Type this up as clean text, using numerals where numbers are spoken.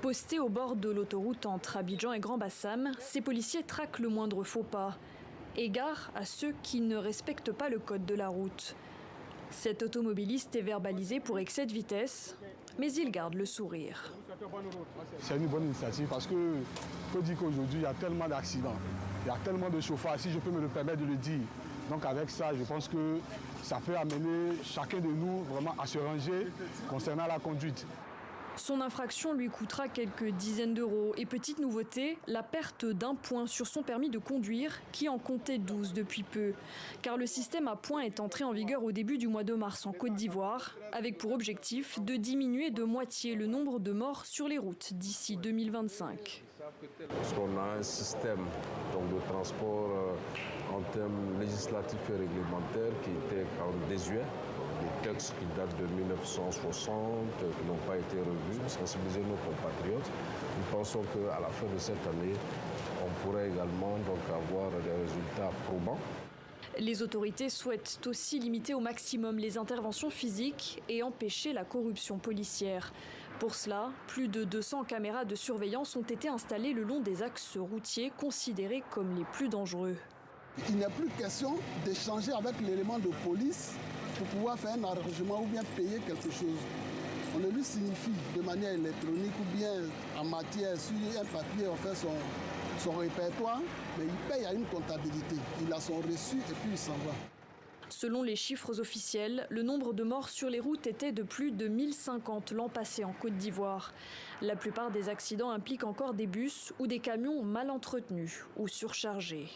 Postés au bord de l'autoroute entre Abidjan et Grand-Bassam, ces policiers traquent le moindre faux pas. Égard à ceux qui ne respectent pas le code de la route. Cet automobiliste est verbalisé pour excès de vitesse, mais il garde le sourire. C'est une bonne initiative parce que faut dire qu'aujourd'hui, il y a tellement d'accidents, il y a tellement de chauffeurs, si je peux me le permettre de le dire. Donc avec ça, je pense que ça peut amener chacun de nous vraiment à se ranger concernant la conduite. Son infraction lui coûtera quelques dizaines d'euros. Et petite nouveauté, la perte d'un point sur son permis de conduire, qui en comptait 12 depuis peu. Car le système à points est entré en vigueur au début du mois de mars en Côte d'Ivoire, avec pour objectif de diminuer de moitié le nombre de morts sur les routes d'ici 2025. Parce qu'on a un système de transport en termes législatifs et réglementaires qui était en désuet. Des textes qui datent de 1960, qui n'ont pas été revus, sensibiliser nos compatriotes. Nous pensons qu'à la fin de cette année, on pourrait également avoir des résultats probants. Les autorités souhaitent aussi limiter au maximum les interventions physiques et empêcher la corruption policière. Pour cela, plus de 200 caméras de surveillance ont été installées le long des axes routiers considérés comme les plus dangereux. Il n'est plus question d'échanger avec l'élément de police pour pouvoir faire un arrangement ou bien payer quelque chose. On le lui signifie de manière électronique ou bien en matière, sur un papier, on fait son répertoire, mais il paye à une comptabilité. Il a son reçu et puis il s'en va. Selon les chiffres officiels, le nombre de morts sur les routes était de plus de 1050 l'an passé en Côte d'Ivoire. La plupart des accidents impliquent encore des bus ou des camions mal entretenus ou surchargés.